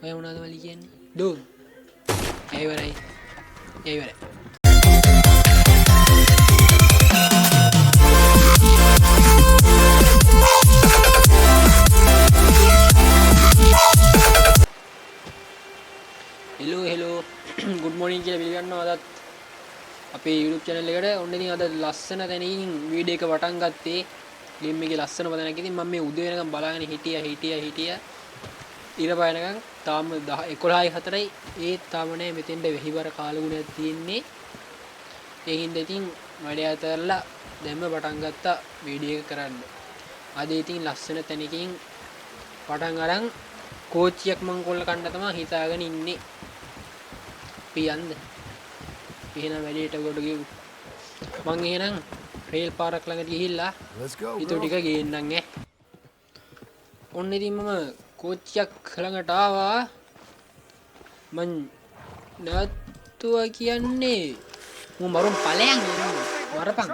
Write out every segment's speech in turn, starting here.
ඔය මොනවද මලි කියන්නේ? ඩෝන්. ඒ ඉවරයි. ඒ ඉවරයි. හෙලෝ good morning කියලා පිළිගන්නවා අදත් අපේ YouTube channel එකට. ඔන්න ඉතින් අද ලස්සන තැනකින් වීඩියෝ එක පටන් ගත්තේ. ගේම් එකේ ලස්සන පදනක්. ඉතින් මම මේ උදේ වෙනකම් බලාගෙන හිටියා. ඊට පයනකම් තාම 11:04යි. ඒත් තාම නෑ මෙතෙන්ට වෙහිවර කාලගුණයක් තියෙන්නේ. ඒ හින්දා ඉතින් වැඩ අතරලා දැම්ම පටන් ගත්තා වීඩියෝ එක කරන්න. අද ඉතින් ලස්සන තැනකින් පටන් අරන් කෝච්චියක් මං කොල්ල කන්න තමයි හිතාගෙන ඉන්නේ. පියන්ද එහෙනම් වැඩේට ගොඩ ගියමු. මං එහෙනම් රේල් පාරක් ළඟට ගිහිල්ලා ඊටු ටික ගේන්නම් ඈ. ඔන්න ඉතින් මම කෝච්චියක් ළඟට ආවා. මං නැත්තුවා කියන්නේ මම මරුන් ඵලයන් මරපන්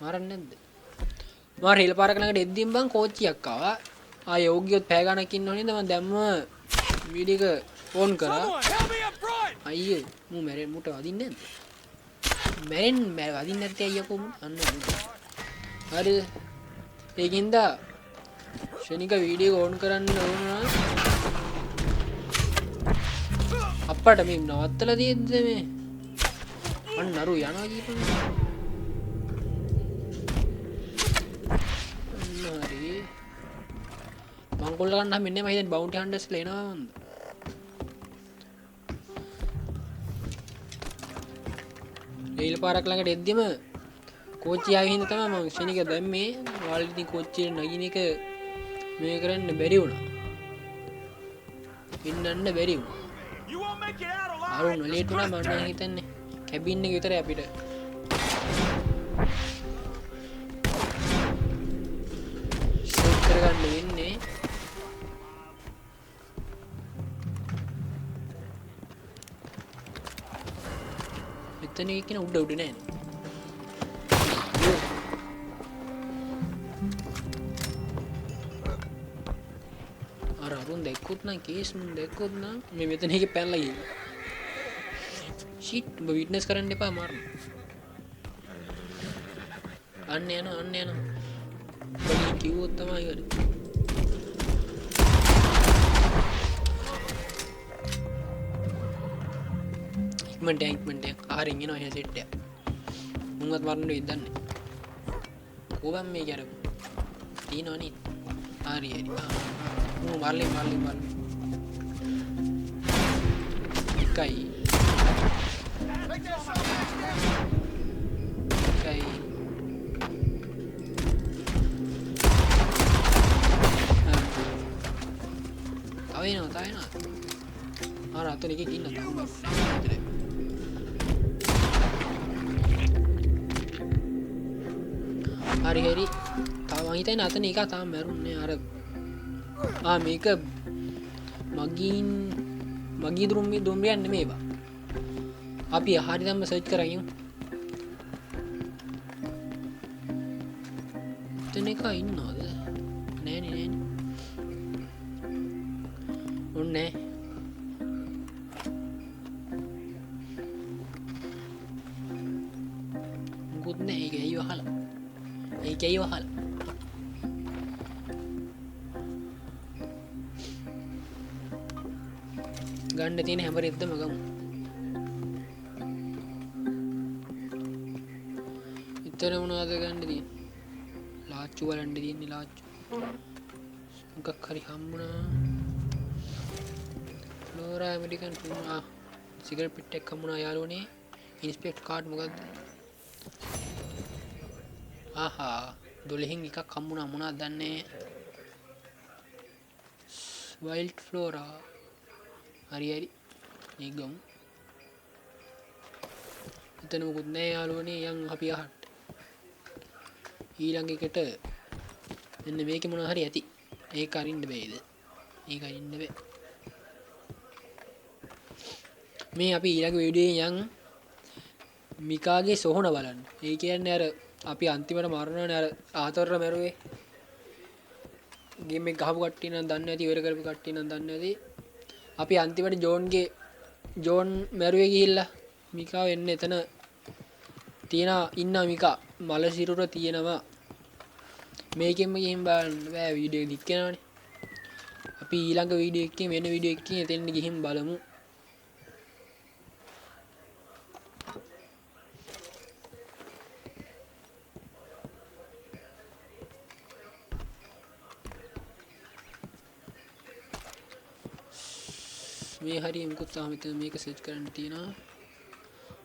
මරන්නේ නැද්ද? මම රේල් පාරක් ළඟට එද්දීම බං කෝච්චියක් ආවා. ආ යෝග්‍යවත් පැය ගණක් ඉන්න ඕනේ නේද? මම දැම්ම වීඩියෝ එක ඕන් කරා. අයියෝ මම මැරෙන්න මුට වදින්නේ නැද්ද? වදින්නේ නැත්තේ අයියෝ කොහොමද? අන්න හරි. ඒකින්ද ශනික වීඩියෝ ඕන් කරන්න ඕන. අප්පට මේ නවත්තලා තියෙද්ද මේ? අන්න නරු යනවා කියපන්. හරි. මං කොල්ල ගන්න හැමෙන්නේ මම හිතන්නේ බවුන්ටි හන්ටර්ස්ලා එනවා මන්ද. රේල් පාරක් ළඟට එද්දිම කෝච්චිය ආවේ හින්දා තමයි මම ශනික දැම්මේ. ඔයාලට ඉතින් කෝච්චියේ නගින එක මේ කරන්න බැරි වුණා. ඉන්නන්න බැරි වුණා. අරුණ ලේට් වුණා මම නම් හිතන්නේ කැබින් එක විතරයි අපිට. සෙට් කරගන්න වෙන්නේ. මෙතන එක්කන උඩ නෑනේ. අරුන් දැක්කොත් නම් කේස් මුන් දැක්කොත් නම් මේ මෙතන එකේ පැනලා ගිහින් ෂිට් ඔබ විට්නස් කරන්න එපා මාරන්න. අන්න යනවා බලී කිව්වොත් තමයි හරි. ඉක්මනට ආරින් එනවා එහෙ සෙට් එක. මුන්වත් මරන්න වෙයිද දන්නේ. කොබම් මේ කරපු තියනවනේ. හරි. මරලින් එකයි තවනවා අර අතන එකකින් ඉන්න තාම හරි තාම හිතන්නේ අතන එක තාම මැරුන්නේ අර මේක මගී දුම්රියන් නෙමෙයි බා. අපි හරි දැම්ම සර්ච් කරගිමු. එතන එක ඉන්නවද? නෑනේ. ඔන්නේ මුකුත් නෑ. ඒකයි වහලා ගන්න තියෙන හැම රෙද්දම ගමු. ඉතන මොනවද ගන්න තියෙන්නේ? ලාච්චු බලන්න තියෙන්නේ ලාච්චු. මොකක් හරි හම්බුණා. ෆ්ලෝරා ඇමරිකන් සිගරට් පිට් එකක් හම්බුණා යාළුවනේ. ඉන්ස්පෙක්ට් කාඩ් මොකද්ද? ආහා 12න් එකක් හම්බුණා මොනවද දන්නේ? Wild flora. හරි මේ ගමු. එතන මොකුත් නෑ යාළුවනේ. යන් අපි අහන්න. ඊළඟ එකට මෙන්න මේකේ මොනවා හරි ඇති. ඒක අරින්න බෑද? ඒක අරින්න බෑ. මේ අපි ඊළඟ වීඩියෝේ යන් මිකාගේ සොහන බලන්න. ඒ කියන්නේ අර අපි අන්තිමට මරනවනේ අර ආතරර මැරුවේ. ගේම් එක ගහපු කට්ටිය නම් දන්නේ නැති ඉවර කරපු කට්ටිය නම් දන්නේ නැති අපි අන්තිමට ජෝන් මැරුවේ ගිහිල්ලා මිකාව එන්න එතන තියෙන ඉන්න මිකා මල සිරුර තියෙනවා මේකෙන්ම ගිහින් බලන්න බෑ වීඩියෝ එක දික් වෙනවනේ අපි ඊළඟ වීඩියෝ එකේ වෙන වීඩියෝ එකකින් එතෙන් ගිහින් බලමු මේ හරිය මුකුත් තාම මෙතන මේක සර්ච් කරන්න තියෙනවා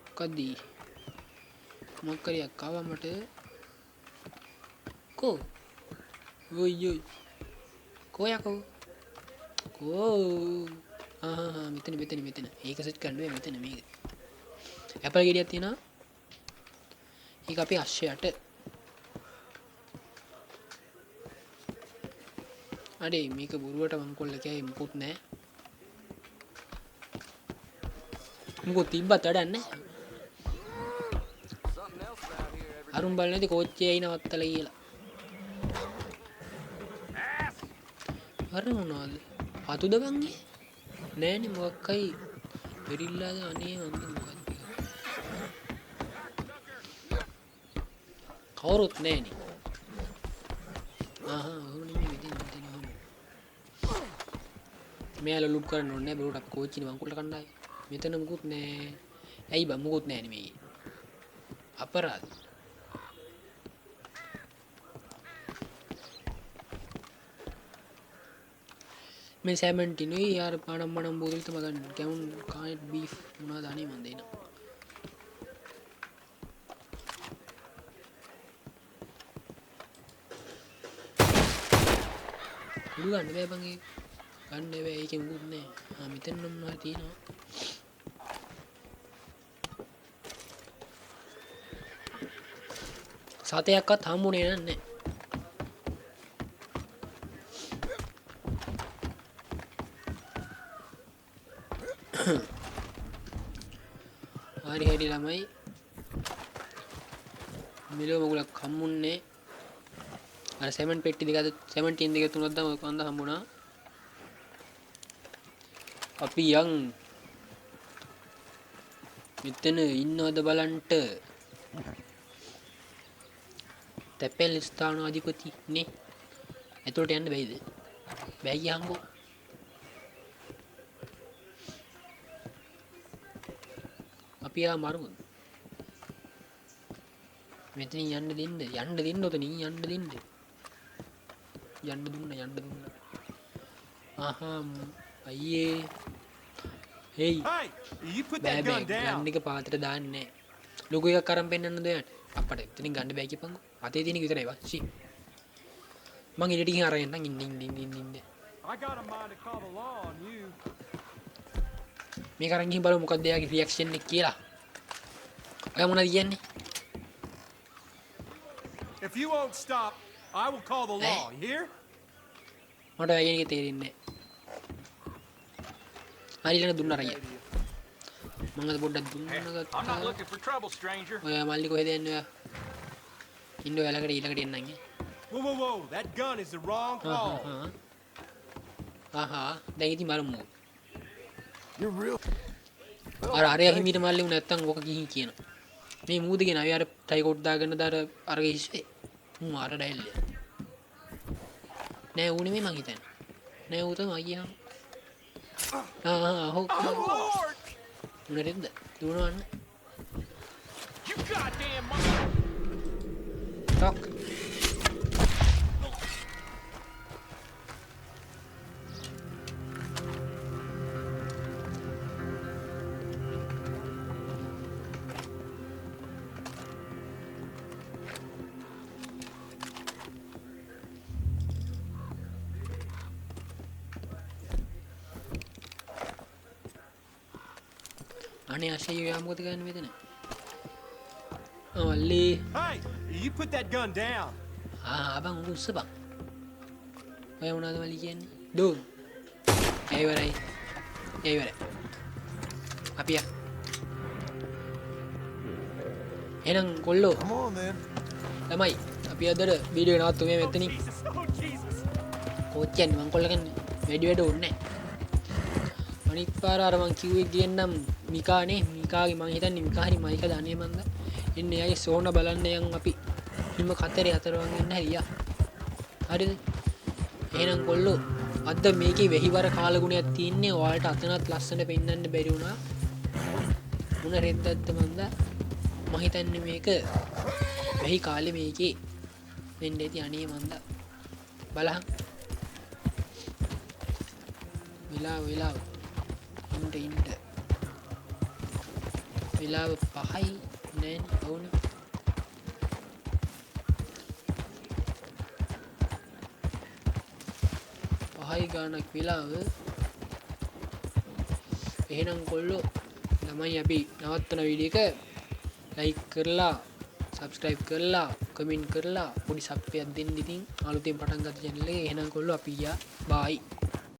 මොකක්ද මොකක් හරියක් ආවා මට කෝ ඔයි කෝ යකෝ කෝ මෙතන ඒක සර්ච් කරන්න බෑ මෙතන මේක ඇපල් ගෙඩියක් තියෙනවා ඒක අපේ අශ්වයට අඩේ මේක බොරුවට මංකොල්ල කියයි මුකුත් නැහැ මුකුත් තිබ්බත් වැඩක් නැහැ අරුම් බලන්නේ නැති කෝච්චියේ ඇයි නවත්තලා කියලා අර මොනවද අතුද බංගේ නෑනේ මොකක්යි වෙරිල්ලාද අනේ අන්ත මොකක්ද කවුරුත් නෑනේ ඕනේ මේ විදිහින් මෙයාලා ලුට් කරන්න ඕනේ නෑ බරුට කෝච්චිනේ මංකුල්ල කණ්ඩායම මෙතන මුකුත් නෑ ඇයි බං මුකුත් නෑනේ මේකේ අපරාධ मैं 17 नहीं यार पाणम मणम बोल तो मगन क्या काइट बीफ मुना दानी मन देना कुछ गंडे वे बंगे गंडे वे एक मुकुट ने हाँ मितन नम ना थी ना साथे अक्का थामू ने ना hari hari lamai milo magula khammunne ara 7 petti dega 17 dega tunok da kanda hambuna api yang මෙතන ඉන්නවද බලන්ට තැපෙල් ස්ථාන අධිපති නේ එතකොට යන්න බැයිද බැයි යම්කෝ අපි ආ මරුද මෙතන යන්න දෙන්න ඔතන යන්න දුන්න ආහා අයියේ hey you put that gun down ගන්න එක පාතට දාන්නේ ලොකු එකක් අරන් පෙන්නන්නද ඔයාට අප්පට එතනින් ගන්න බෑ කියපන්කෝ අතේ තියෙන එක විතරයි වාසි මං ඉලට ගිහින් අරන් යන්නම් ඉන්න I got a mind to call the law on you මේක අරන් ගිහින් බලමු මොකක්ද එයාගේ රියැක්ෂන් එක කියලා ඔයා මොනවද කියන්නේ if you won't stop I will call the law here මට ඔය කියන එක තේරෙන්නේ නැහැ හරි ළඟ දුන්නා රయ్యා මම අද පොඩ්ඩක් දුන්නා ගත්තා I'm not looking for trouble stranger ඔය මල්ලි කොහෙද යන්නේ ඔයා ඉන්න ඔය ළඟට එන්නම් whoa that gun is the wrong call දැන් ඉතින් බලමු you're real අර හිමිට මල්ලි උ නැත්තම් ඔක ගිහින් කියනවා මේ මූද කියන අය අර ටයිකෝට් දාගෙන දාර අර ඉස්සේ අර ඩැල්ල නෑ ඌ නෙමෙයි මං හිතන්නේ නෑ ඌ තමයි අයියා හොක් උනරෙන්ද දුවනවන්න you goddamn talk අනේ අශේ යා මොකද ගන්න මෙතන මල්ලි hey you put that gun down බං උස්ස බං ඔය මොනවද මල්ලි කියන්නේ දෝ ඒවරයි අපි එහෙනම් කොල්ලෝ ළමයි අපි අදට වීඩියෝ එක නවත්තුමු මෙතනින් කෝච්චියන් මං කොල්ලගන්න වැඩි වැඩ ඕනේ අනිත් පාර අර මං කිව්වේ ගියන්නම් මිකානේ මිකාගේ මං හිතන්නේ මිකා හරි මයික දන්නේ මන්ද එන්නේ එයාගේ සෝන බලන්න යන් අපි හිම කතරේ අතර වගේ ඉන්න හරියා හරිද එහෙනම් කොල්ලෝ අද මේකේ වෙහිවර කාලගුණයක් තියෙන්නේ ඔයාලට අතනත් ලස්සන පෙන්වන්න බැරි වුණා මොන රෙද්දක්ද මන්ද මම හිතන්නේ මේක වෙහි කාලේ මේකේ වෙන්න ඇති අනේ මන්ද බලහන් වෙලාව ඉන්න වෙලාව 5යි නෑ වුණ 5යි ගානක් වෙලාව එහෙනම් කොල්ලෝ ළමයි අපි නවත්තන වීඩියෝ එක ලයික් කරලා සබස්ක්‍රයිබ් කරලා කමෙන්ට් කරලා පොඩි සබ් එකක් දෙන්න ඉතින් අලුතෙන් පටන් ගත්ත channel එක එහෙනම් කොල්ලෝ අපි යා බයි